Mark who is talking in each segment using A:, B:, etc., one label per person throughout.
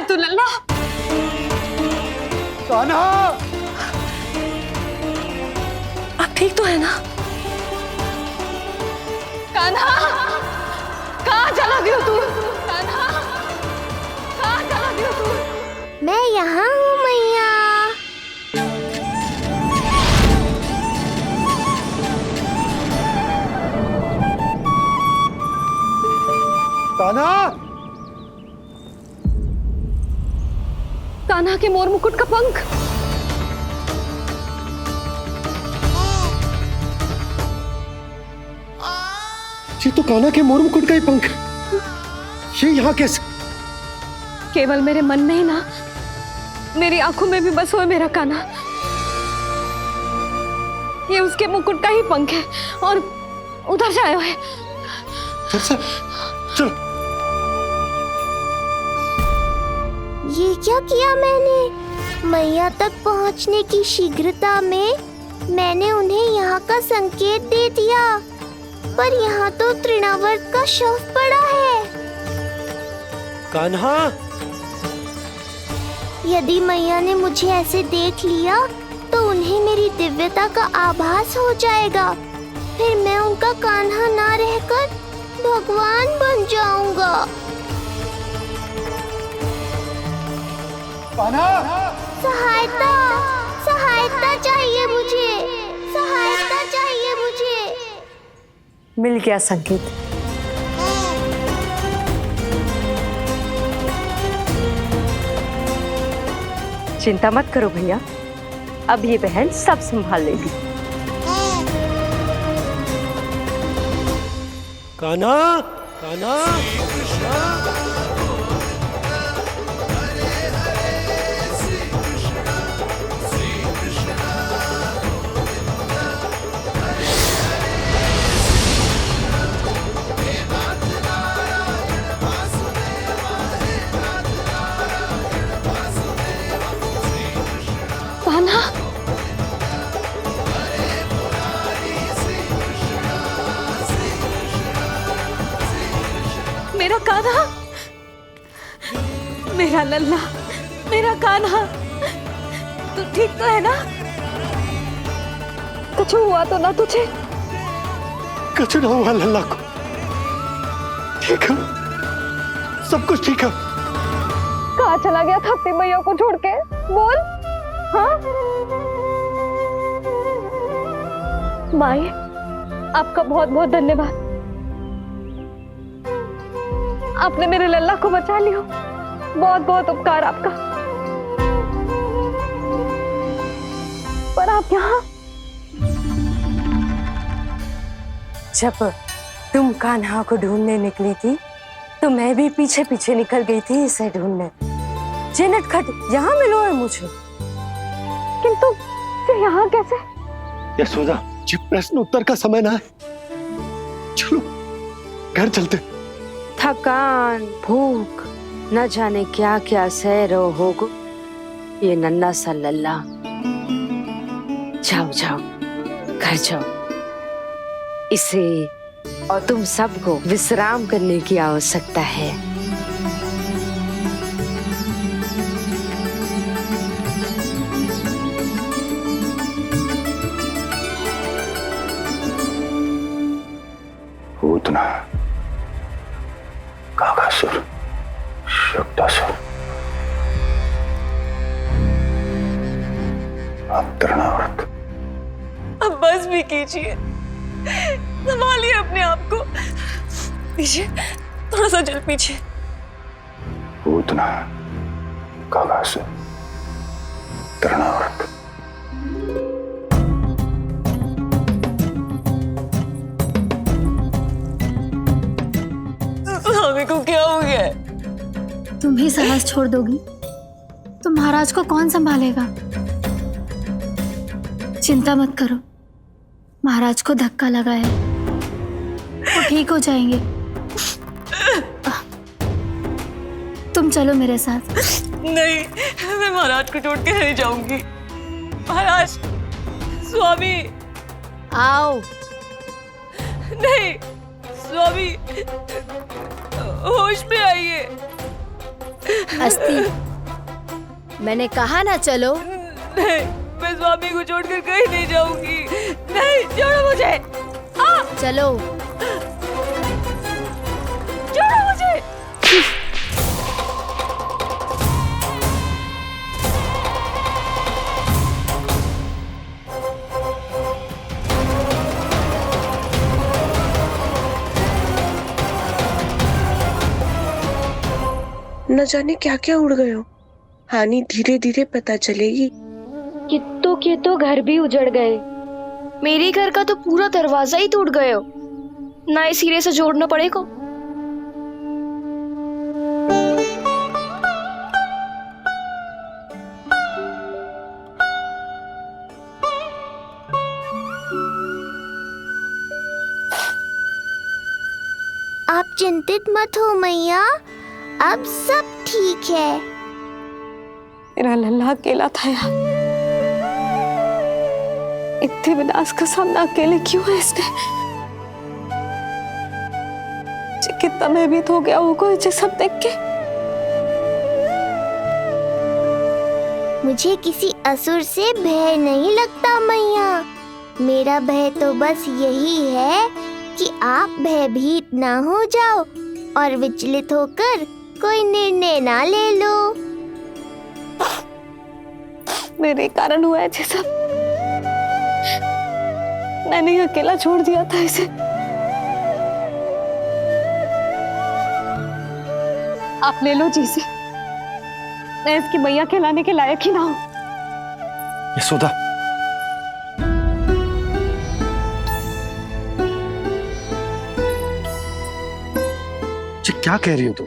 A: तू लल्ला?
B: कान्हा,
A: आप ठीक तो है ना? कान्हा, कहाँ चला गया तू? कान्हा, कहाँ चला गया तू?
C: मैं यहाँ हूँ मैया।
B: कान्हा,
A: कान्हा के मोर मुकुट का पंख।
B: ये तो कान्हा के मोर मुकुट का ही पंख। ये यहाँ कैसे?
A: केवल मेरे मन में ही ना, मेरी आंखों में भी बस हुआ मेरा कान्हा। ये उसके मुकुट का ही पंख है और उधर से आया है।
B: चलो।
C: ये क्या किया मैंने? मैया तक पहुंचने की शीघ्रता में मैंने उन्हें यहाँ का संकेत दे दिया, पर यहाँ तो तृणावर्त का शव पड़ा है।
B: कान्हा,
C: यदि मैया ने मुझे ऐसे देख लिया तो उन्हें मेरी दिव्यता का आभास हो जाएगा। फिर मैं उनका कान्हा ना रहकर भगवान बन जाऊंगा।
B: कान्हा,
C: सहायता, सहायता चाहिए मुझे, सहायता चाहिए मुझे।
D: मिल गया संकेत। चिंता मत करो भैया, अब ये बहन सब संभाल लेगी।
B: कान्हा, कान्हा,
A: कान्हा, मेरा कान्हा, मेरा लल्ला, मेरा कान्हा, तू ठीक तो है ना? कुछ हुआ तो ना तुझे?
B: कुछ ना हुआ लल्ला को। ठीक है, सब कुछ ठीक है।
A: कहाँ चला गया था अपनी मैया को छोड़ के? बोल। हाँ माई, आपका बहुत बहुत धन्यवाद। आपने मेरे लल्ला को बचा लिया। बहुत बहुत उपकार आपका। पर आप यहाँ?
D: जब तुम कान्हा को ढूंढने निकली थी तो मैं भी पीछे पीछे निकल गई थी इसे ढूंढने। जे नटखट यहाँ मिलो है मुझे।
A: किंतु फिर यहाँ कैसे?
B: यशोदा, ये प्रश्न उत्तर का समय ना है। चलो घर चलते।
D: थकान, भूख, न जाने क्या क्या सह रहो होगो ये नन्हा सा लल्ला। जाओ जाओ, घर जाओ। इसे और तुम सबको विश्राम करने की आवश्यकता है।
E: पूतना, काकासुर, शक्तासुर, अब तृणावर्त।
A: अब बस भी कीजिए, संभालिए अपने आप को। पीछे, थोड़ा सा चल पीछे।
E: पूतना, काकासुर, तृणावर्त।
A: स्वामी को क्या हो गया है?
F: तुम ही साहस छोड़ दोगी तो महाराज को कौन संभालेगा? चिंता मत करो, महाराज को धक्का लगा है, वो ठीक हो जाएंगे। तुम चलो मेरे साथ।
A: नहीं, मैं महाराज को छोड़ के नहीं जाऊंगी। महाराज, स्वामी,
F: आओ।
A: नहीं, स्वामी, होश में आइए।
F: अस्ती, मैंने कहा ना चलो।
A: नहीं, मैं स्वामी को छोड़कर कहीं नहीं जाऊंगी। नहीं, छोड़ो मुझे।
F: चलो।
A: छोड़ो मुझे।
G: न जाने क्या क्या उड़ गए हो। हानि धीरे धीरे पता चलेगी।
F: कित्तों के तो घर भी उजड़ गए। मेरे घर का तो पूरा दरवाजा ही टूट गए हो। नए सिरे से जोड़ना पड़ेगा।
C: आप चिंतित मत हो मैया, अब सब ठीक है।
D: मेरा लल्ला अकेला था यार। इतने विनाश का सामना अकेले क्यों है इसने? कितना भयभीत हो गया होगा इसे सब देख के।
C: मुझे किसी असुर से भय नहीं लगता मैया। मेरा भय तो बस यही है कि आप भयभीत ना हो जाओ और विचलित होकर कोई निर्णय ना ले लो।
D: मेरे कारण हुआ है ये सब। मैंने अकेला छोड़ दिया था इसे। आप ले लो जी से। मैं इसकी मैया कहलाने के लायक ही ना हूं।
B: यशोदा, ये क्या कह रही हो तुम?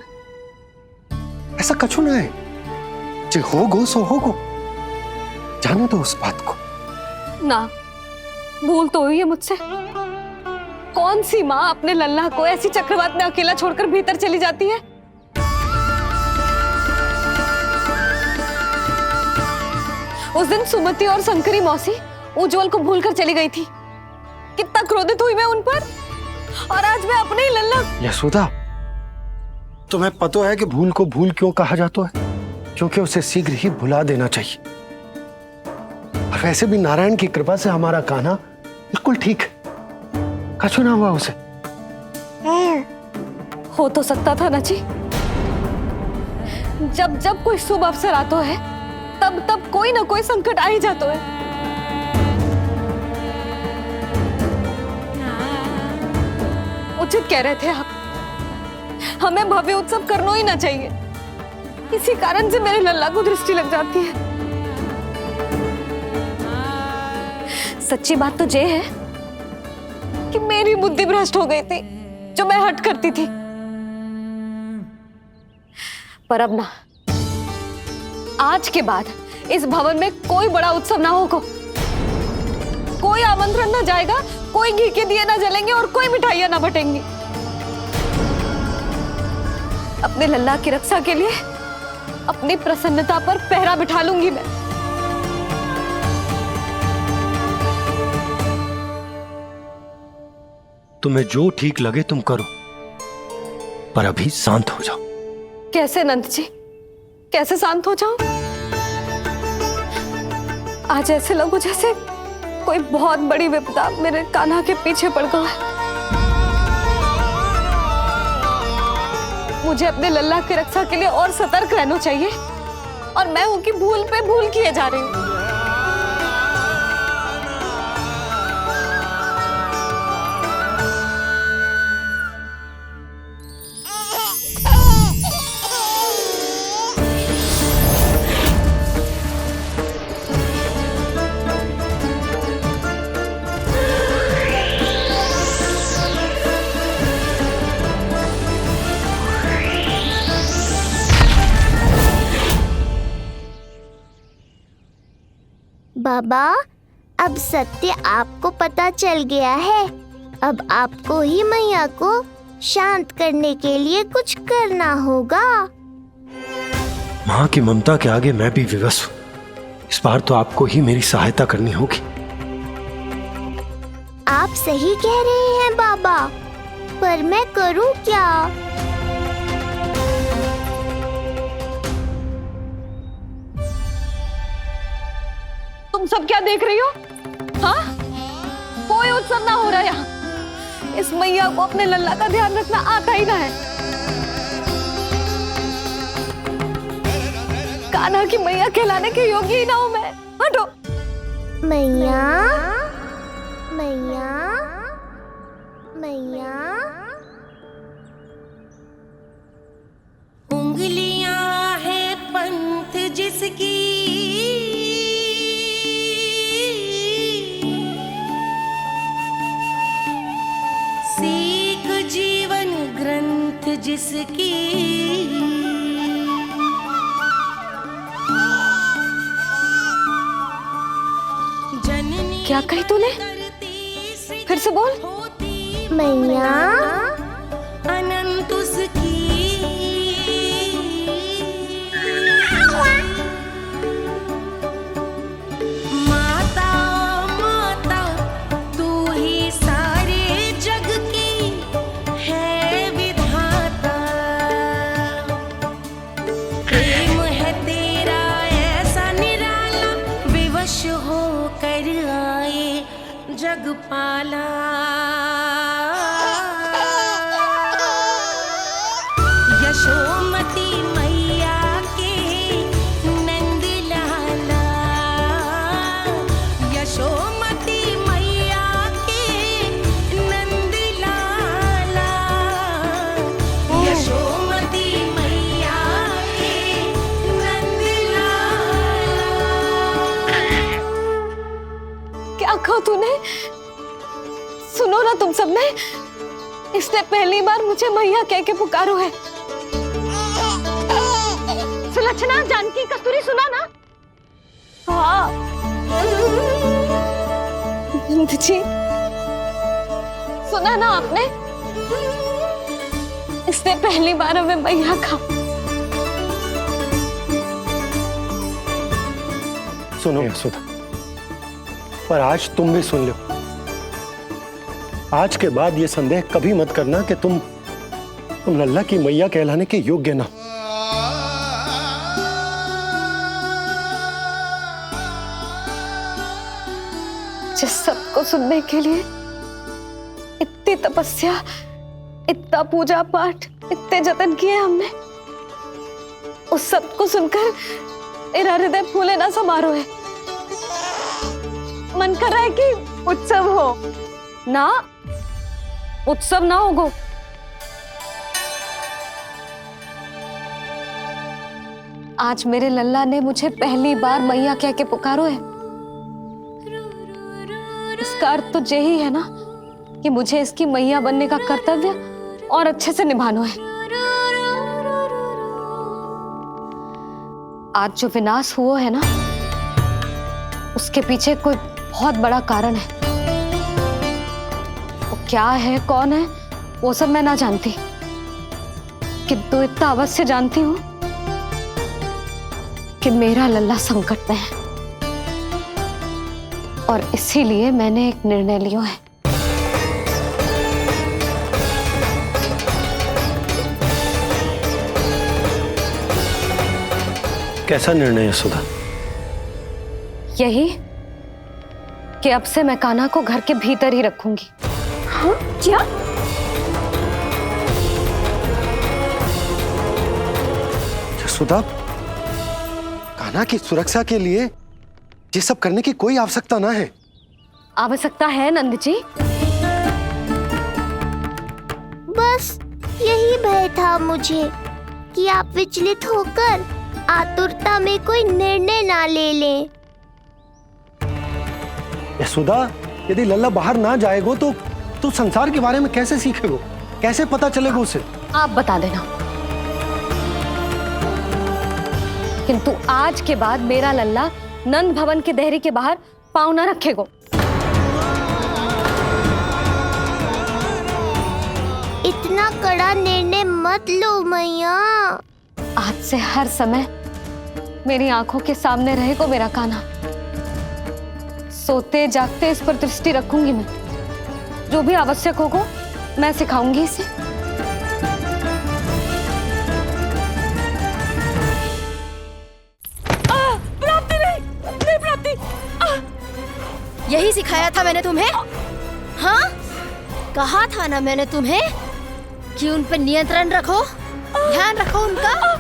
B: ऐसा कछु ना है। जे होगो सो होगो, जाने दो उस बात को।
D: ना, भूल तो हुई है मुझसे। कौन सी माँ अपने लल्ला को ऐसी चक्रवात में अकेला छोड़कर भीतर चली जाती है? उस दिन सुमति और शंकरी मौसी उज्जवल को भूलकर चली गई थी। कितना क्रोधित हुई मैं उन पर, और आज मैं अपने ही लल्ला।
B: यशोदा, तुम्हें पता है कि भूल को भूल क्यों कहा जाता है? क्योंकि उसे शीघ्र ही भुला देना चाहिए। और वैसे भी नारायण की कृपा से हमारा कान्हा बिल्कुल ठीक है। कछु ना हुआ उसे।
D: हो तो सकता था ना जी। जब जब कोई शुभ अवसर आता है तब तब कोई ना कोई संकट आ ही जाता है। उचित कह रहे थे आप, हमें भव्य उत्सव करना ही ना चाहिए। इसी कारण से मेरे लल्ला को दृष्टि लग जाती है। सच्ची बात तो ये है कि मेरी बुद्धि भ्रष्ट हो गई थी, जो मैं हट करती थी। पर अब ना, आज के बाद इस भवन में कोई बड़ा उत्सव ना होगा। कोई आमंत्रण ना जाएगा, कोई घी के दिए ना जलेंगे और कोई मिठाइयां ना बटेंगी। अपने लल्ला की रक्षा के लिए अपनी प्रसन्नता पर पहरा बिठा लूंगी मैं।
B: तुम्हें जो ठीक लगे तुम करो, पर अभी शांत हो जाओ।
D: कैसे नंद जी, कैसे शांत हो जाऊं? आज ऐसे लगो जैसे कोई बहुत बड़ी विपदा मेरे कान्हा के पीछे पड़ गया है। मुझे अपने लल्ला की रक्षा के लिए और सतर्क रहना चाहिए, और मैं उनकी भूल पे भूल किए जा रही हूँ।
C: बाबा, अब सत्य आपको पता चल गया है। अब आपको ही मैया को शांत करने के लिए कुछ करना होगा।
B: माँ की ममता के आगे मैं भी विवश हूँ। इस बार तो आपको ही मेरी सहायता करनी होगी।
C: आप सही कह रहे हैं बाबा, पर मैं करूं क्या?
D: तुम सब क्या देख रही हो? हाँ, कोई उत्सव ना हो रहा यहाँ। इस मैया को अपने लल्ला का ध्यान रखना आता ही ना है। कान्हा की मैया कहलाने के योग्य ही ना हूं मैं। हटो।
C: मैया मैया मैया।
H: उंगलियां है पंथ जिसकी, सीख जीवन ग्रंथ जिसकी, जननी
D: क्या कही तूने? फिर से बोल।
C: मैया
H: अनंत उसकी, माता माता तू ही सारे जग की है विधाता। प्रेम है तेरा ऐसा निराला, विवश हो कर आए जग पाला। यशोमती मैया के नंद लाला, यशोमती मैया के नंद लाला, यशोमती मैया के नंद लाला।
D: क्या कहा तूने? सुनो ना तुम सबने, इसने पहली बार मुझे मैया कह के पुकारो है। सुलक्षणा, जानकी, कस्तूरी, सुना ना? हाँ जी, सुना ना आपने? इसने पहली बार हमें मैया कहा।
B: सुनो यशोदा, पर आज तुम भी सुन लो। आज के बाद ये संदेह कभी मत करना कि तुम लल्ला की मैया कहलाने के योग्य ना।
D: जिस सबको सुनने के लिए इतनी तपस्या, इतना पूजा पाठ, इतने जतन किए हमने, उस सब को सुनकर मेरा हृदय फूले ना समारो है। मन कर रहा है कि उत्सव हो ना, उत्सव ना होगो। आज मेरे लल्ला ने मुझे पहली बार मैया कह के पुकारो है। इसका अर्थ तो यही है ना कि मुझे इसकी मैया बनने का कर्तव्य और अच्छे से निभाना है। आज जो विनाश हुआ है ना, उसके पीछे कोई बहुत बड़ा कारण है। वो क्या है, कौन है, वो सब मैं ना जानती, किंतु इतना अवश्य जानती हूं कि मेरा लल्ला संकट में है, और इसीलिए मैंने एक निर्णय लिया है।
B: कैसा निर्णय यशोदा?
D: यही कि अब से मैं कान्हा को घर के भीतर ही रखूंगी।
C: हाँ? क्या?
B: यशोदा, कान्हा की सुरक्षा के लिए ये सब करने की कोई आवश्यकता ना है।
D: आवश्यकता है नंद जी।
C: बस यही भय था मुझे कि आप विचलित होकर आतुरता में कोई निर्णय ना ले लें।
B: यशोदा, यदि लल्ला बाहर ना जाएगो तो संसार के बारे में कैसे सीखेगो, कैसे पता चलेगा उसे?
D: आप बता देना, किंतु आज के बाद मेरा लल्ला नंद भवन के देहरी के बाहर पाँव न रखेगो।
C: इतना कड़ा निर्णय मत लो मैया।
D: आज से हर समय मेरी आंखों के सामने रहेगो मेरा कान्हा। सोते जागते इस पर दृष्टि रखूंगी मैं। जो भी आवश्यक होगा मैं सिखाऊंगी इसे।
A: प्राप्ति नहीं, नहीं प्राप्ति।
C: यही सिखाया था मैंने तुम्हें? हाँ, कहा था ना मैंने तुम्हें कि उन पे नियंत्रण रखो, ध्यान रखो उनका।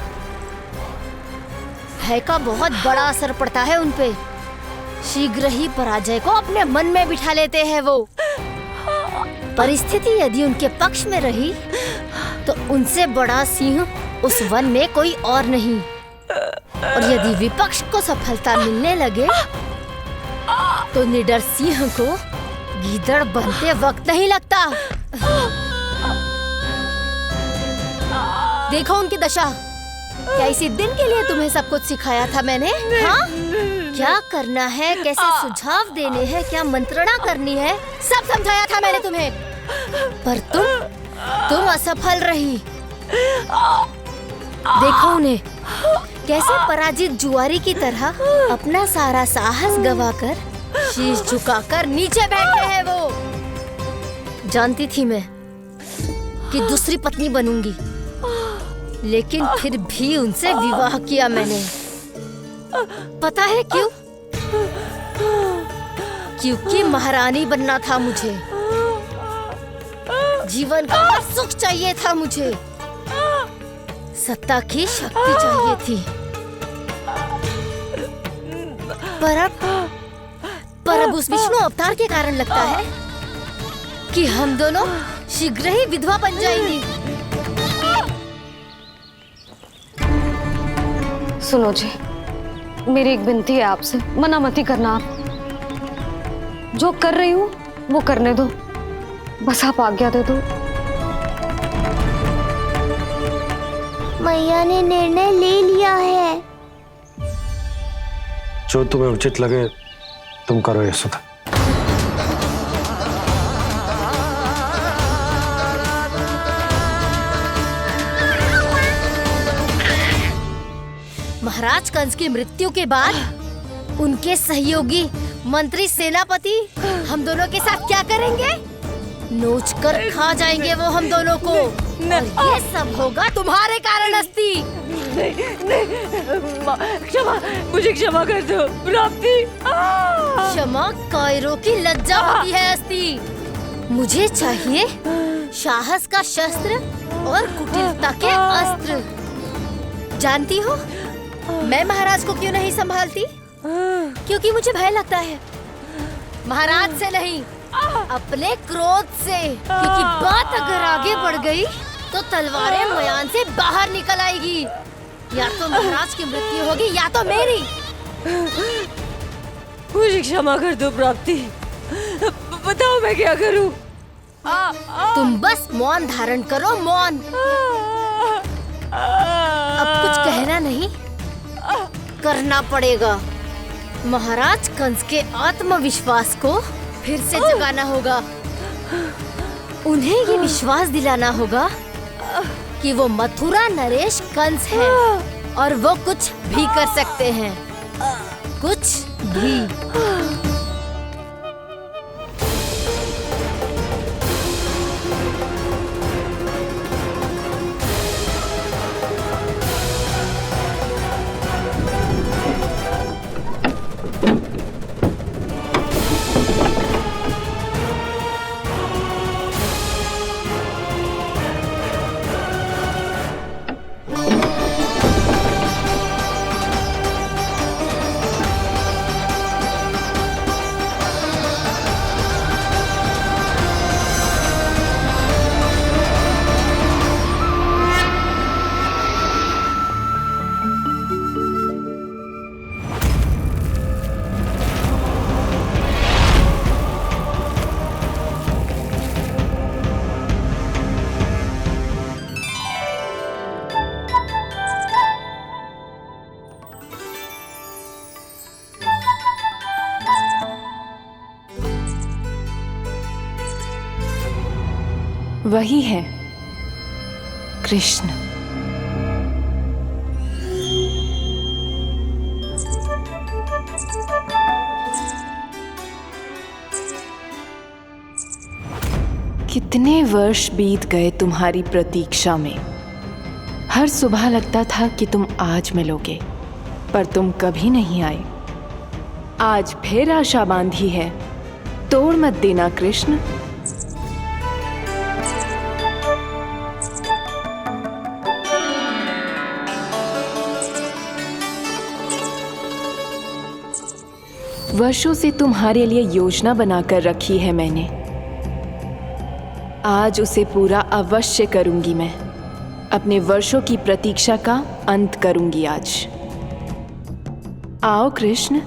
C: भय का बहुत बड़ा असर पड़ता है उन पे। शीघ्र ही पराजय को अपने मन में बिठा लेते हैं वो। परिस्थिति यदि उनके पक्ष में रही तो उनसे बड़ा सिंह उस वन में कोई और नहीं। और यदि विपक्ष को सफलता मिलने लगे तो निडर सिंह को गीदड़ बनते वक्त नहीं लगता। देखो उनकी दशा। क्या इसी दिन के लिए तुम्हें सब कुछ सिखाया था मैंने? हाँ? क्या करना है, कैसे सुझाव देने हैं, क्या मंत्रणा करनी है, सब समझाया था मैंने तुम्हें। पर तुम असफल रही। देखो उन्हें, कैसे पराजित जुआरी की तरह अपना सारा साहस गवाकर शीश झुकाकर नीचे बैठे हैं वो। जानती थी मैं कि दूसरी पत्नी बनूंगी, लेकिन फिर भी उनसे विवाह किया मैंने। पता है क्यों? क्योंकि महारानी बनना था मुझे। जीवन का हर सुख चाहिए था मुझे। सत्ता की शक्ति चाहिए थी। पर अब उस विष्णु अवतार के कारण लगता है कि हम दोनों शीघ्र ही विधवा बन जाएंगी।
D: सुनो जी, मेरी एक विनती है आपसे, मना मत ही करना। आप जो कर रही हूँ वो करने दो, बस आप आज्ञा दे दो।
C: मैया ने निर्णय ले लिया है।
B: जो तुम्हें उचित लगे तुम करो यशोदा।
C: महाराज कंस की मृत्यु के बाद उनके सहयोगी मंत्री सेनापति हम दोनों के साथ क्या करेंगे? नोच कर खा जाएंगे वो हम दोनों को। और ये सब होगा तुम्हारे कारण अस्ति।
A: क्षमा, मुझे क्षमा कर दो प्राप्ति।
C: क्षमा कायरों की लज्जा होती है अस्ति। मुझे चाहिए साहस का शस्त्र और कुटिलता के अस्त्र। जानती हो मैं महाराज को क्यों नहीं संभालती? क्योंकि मुझे भय लगता है। महाराज से नहीं, अपने क्रोध से। क्योंकि बात अगर आगे बढ़ गई तो तलवारें मयान से बाहर निकल आएगी। या तो महाराज की मृत्यु होगी या तो मेरी।
A: मुझे क्षमा कर दो प्राप्ति। बताओ मैं क्या करूं?
C: तुम बस मौन धारण करो, मौन। अब कुछ कहना नहीं, करना पड़ेगा। महाराज कंस के आत्मविश्वास को फिर से जगाना होगा। उन्हें ये विश्वास दिलाना होगा कि वो मथुरा नरेश कंस है और वो कुछ भी कर सकते हैं, कुछ भी।
I: वही है कृष्ण। कितने वर्ष बीत गए तुम्हारी प्रतीक्षा में। हर सुबह लगता था कि तुम आज मिलोगे, पर तुम कभी नहीं आए। आज फिर आशा बांधी है तोड़ मत देना कृष्ण। वर्षों से तुम्हारे लिए योजना बनाकर रखी है मैंने, आज उसे पूरा अवश्य करूंगी मैं। अपने वर्षों की प्रतीक्षा का अंत करूंगी आज। आओ कृष्ण,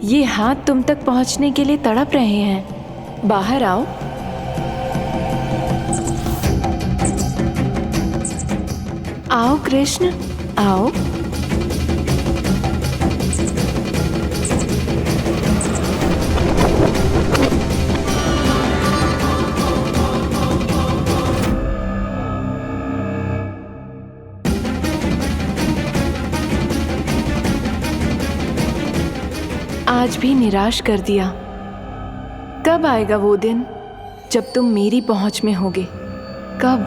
I: ये हाथ तुम तक पहुंचने के लिए तड़प रहे हैं। बाहर आओ। आओ कृष्ण, आओ। आज भी निराश कर दिया। कब आएगा वो दिन जब तुम मेरी पहुंच में होगे? कब?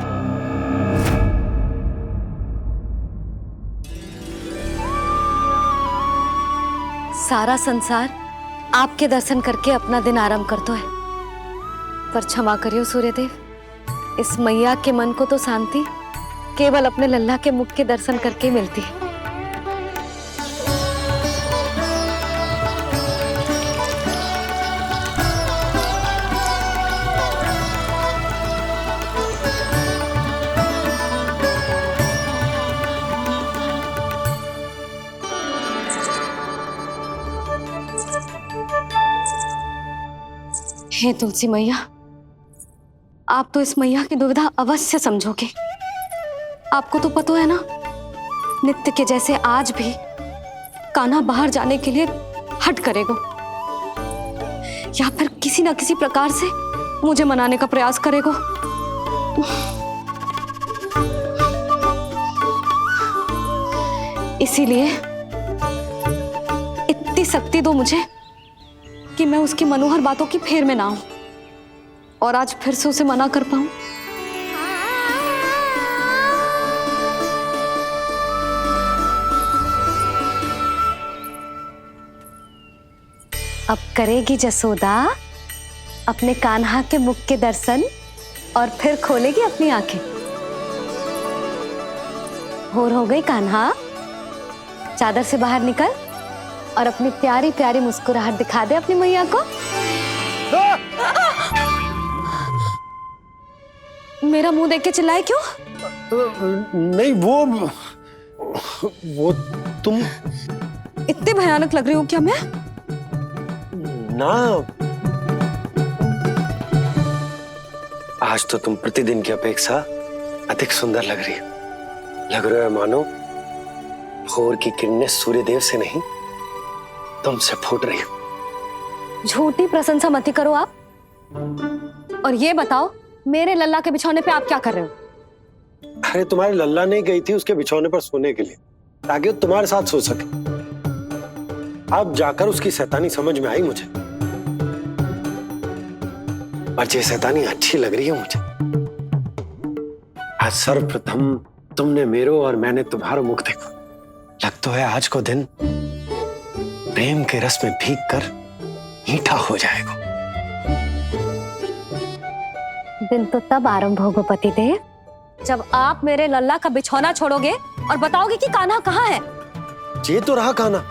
D: सारा संसार आपके दर्शन करके अपना दिन आरंभ करता है, पर क्षमा करियो सूर्यदेव, इस मैया के मन को तो शांति केवल अपने लल्ला के मुख के दर्शन करके मिलती है। हे तुलसी मैया, आप तो इस मैया की दुविधा अवश्य समझोगे। आपको तो पता है ना, नित्य के जैसे आज भी कान्हा बाहर जाने के लिए हट करेगा, या फिर किसी ना किसी प्रकार से मुझे मनाने का प्रयास करेगा। इसीलिए इतनी शक्ति दो मुझे कि मैं उसकी मनोहर बातों की फेर में ना आऊं और आज फिर से उसे मना कर पाऊं। अब करेगी जसोदा अपने कान्हा के मुख के दर्शन और फिर खोलेगी अपनी आंखें। भोर हो गई कान्हा, चादर से बाहर निकल और अपनी प्यारी प्यारी मुस्कुराहट दिखा दे अपनी मैया को। मेरा मुंह देख के चिल्लाए क्यों?
B: नहीं, वो तुम
D: इतने भयानक लग रही हो क्या मैं?
B: ना, आज तो तुम प्रतिदिन की अपेक्षा अधिक सुंदर लग रही हो। लग रहा है मानो भोर की किरणें सूर्यदेव से नहीं तुमसे फूट रही हो।
D: झूठी प्रशंसा मत करो आप। और ये बताओ, मेरे लल्ला के बिछौने पे आप क्या कर रहे हो?
B: अरे तुम्हारी लल्ला नहीं गई थी उसके बिछौने पर सोने के लिए, ताकि वो तुम्हारे साथ सो सके। अब जाकर उसकी शैतानी समझ में आई मुझे, और ये शैतानी अच्छी लग रही है मुझे। आज सर्वप्रथम तुमने मेरो और मैंने तुम्हारा मुख देखो। लग तो है आज को दिन प्रेम के रस में भीग कर मीठा हो जाएगा।
D: दिन तो तब आरंभ होगा पतिदेव, जब आप मेरे लल्ला का बिछौना छोड़ोगे और बताओगे कि कान्हा कहाँ है।
B: ये तो रहा कान्हा,